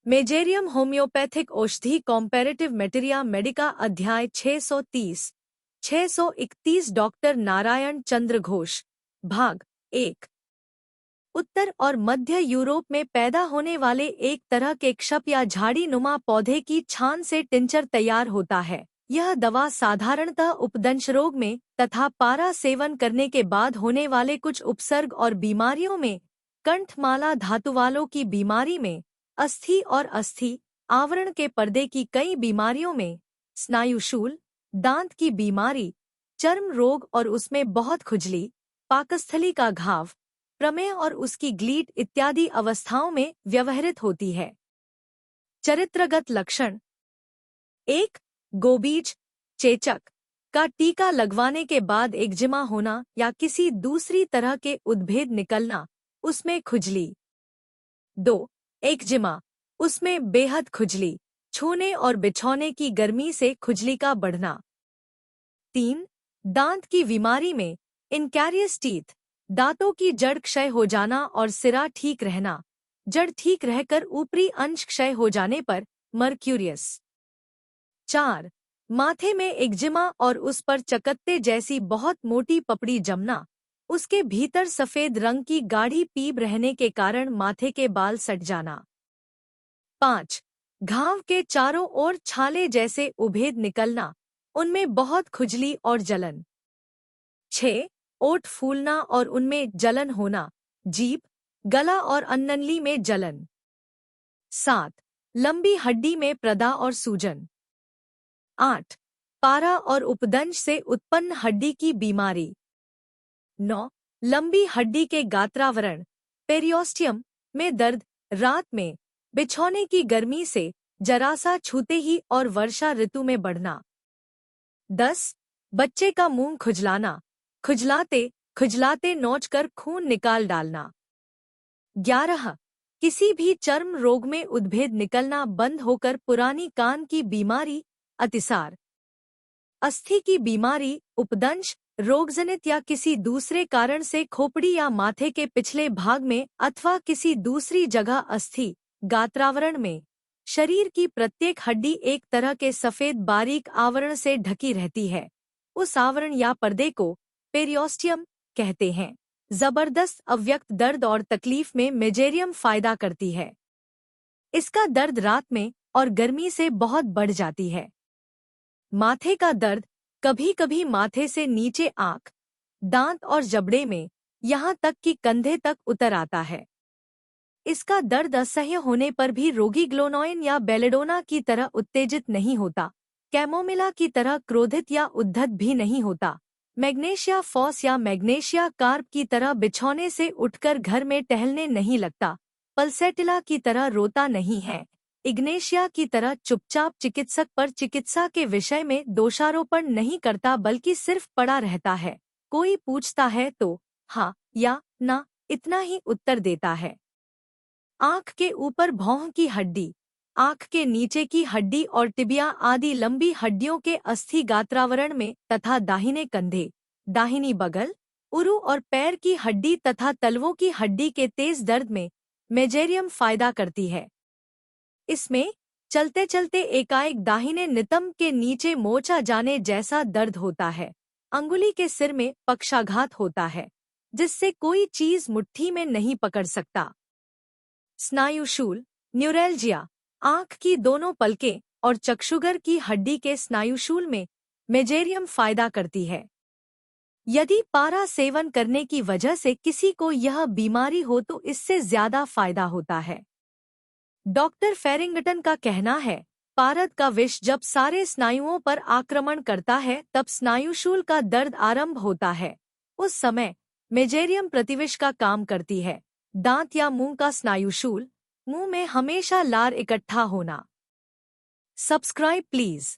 Mezereum homeopathic औषधि कॉम्पैरेटिव मेटेरिया Medica अध्याय 630 631 doctor Narayan चंद्र घोष भाग 1। उत्तर और मध्य यूरोप में पैदा होने वाले एक तरह के क्षप या झाड़ी नुमा पौधे की छान से टिंचर तैयार होता है। यह दवा साधारणतः उपदंश रोग में तथा पारा सेवन करने के बाद होने वाले कुछ उपसर्ग और बीमारियों में, कंठमाला धातुवालों की बीमारी में, अस्थि और अस्थि आवरण के पर्दे की कई बीमारियों में, स्नायुशूल, दांत की बीमारी, चर्म रोग और उसमें बहुत खुजली, पाकस्थली का घाव, प्रमेह और उसकी ग्लीट इत्यादि अवस्थाओं में व्यवहृत होती है। चरित्रगत लक्षण 1. गोबीज, चेचक का टीका लगवाने के बाद एक्जिमा होना या किसी दूसरी तरह के उद्भेद निकलना, उसमें खुजली। 2. एक्जिमा, उसमें बेहद खुजली, छूने और बिछौने की गर्मी से खुजली का बढ़ना। 3. दांत की बीमारी में इनकैरियस टीथ, दांतों की जड़ क्षय हो जाना और सिरा ठीक रहना, जड़ ठीक रहकर ऊपरी अंश क्षय हो जाने पर मर्क्यूरियस। 4. माथे में एक्जिमा और उस पर चकत्ते जैसी बहुत मोटी पपड़ी जमना, उसके भीतर सफेद रंग की गाढ़ी पीप रहने के कारण माथे के बाल सट जाना। 5. घाव के चारों ओर छाले जैसे उभेद निकलना, उनमें बहुत खुजली और जलन। 6. ओठ फूलना और उनमें जलन होना, जीभ, गला और अन्ननली में जलन। 7. लंबी हड्डी में प्रदा और सूजन। 8. पारा और उपदंश से उत्पन्न हड्डी की बीमारी। 9. लंबी हड्डी के गात्रावरण पेरियोस्टियम में दर्द, रात में बिछौने की गर्मी से जरासा छूते ही और वर्षा ऋतु में बढ़ना। 10. बच्चे का मुंह खुजलाना, खुजलाते खुजलाते नोचकर खून निकाल डालना। 11. किसी भी चर्म रोग में उद्भेद निकलना बंद होकर पुरानी कान की बीमारी, अतिसार। अस्थि की बीमारी, उपदंश, रोगजनित या किसी दूसरे कारण से खोपड़ी या माथे के पिछले भाग में अथवा किसी दूसरी जगह अस्थि, गात्रावरण में। शरीर की प्रत्येक हड्डी एक तरह के सफेद बारीक आवरण से ढकी रहती है। उस आवरण या पर्दे को पेरियोस्टियम कहते हैं। जबरदस्त अव्यक्त दर्द और तकलीफ में मेजेरियम फायदा करती है। इसका दर्द रात में और गर्मी से बहुत बढ़ जाती है। माथे का दर्द कभी कभी माथे से नीचे आंख, दांत और जबड़े में, यहाँ तक कि कंधे तक उतर आता है। इसका दर्द असह्य होने पर भी रोगी ग्लोनोइन या बेलेडोना की तरह उत्तेजित नहीं होता, कैमोमिला की तरह क्रोधित या उद्धत भी नहीं होता, मैग्नेशिया फॉस या मैग्नेशिया कार्प की तरह बिछौने से उठकर घर में टहलने नहीं लगता, पल्सेटिला की तरह रोता नहीं है, इग्नेशिया की तरह चुपचाप चिकित्सक पर चिकित्सा के विषय में दोषारोपण नहीं करता बल्कि सिर्फ पड़ा रहता है। कोई पूछता है तो हाँ या ना इतना ही उत्तर देता है। आँख के ऊपर भौं की हड्डी, आँख के नीचे की हड्डी और टिबिया आदि लंबी हड्डियों के अस्थि गात्रावरण में तथा दाहिने कंधे, दाहिनी बगल, उरु और पैर की हड्डी तथा तलवों की हड्डी के तेज दर्द में मेजेरियम फायदा करती है। इसमें चलते चलते एकाएक दाहिने नितंब के नीचे मोचा जाने जैसा दर्द होता है। अंगुली के सिर में पक्षाघात होता है, जिससे कोई चीज मुट्ठी में नहीं पकड़ सकता। स्नायुशूल, न्यूरैल्जिया, आँख की दोनों पलकें और चक्षुगर की हड्डी के स्नायुशूल में मेजेरियम फायदा करती है। यदि पारा सेवन करने की वजह से किसी को यह बीमारी हो तो इससे ज्यादा फायदा होता है। डॉक्टर फेरिंगटन का कहना है, पारद का विष जब सारे स्नायुओं पर आक्रमण करता है तब स्नायुशूल का दर्द आरंभ होता है। उस समय मेजेरियम प्रतिविष का काम करती है। दांत या मुंह का स्नायुशूल, मुंह में हमेशा लार इकट्ठा होना। Subscribe please.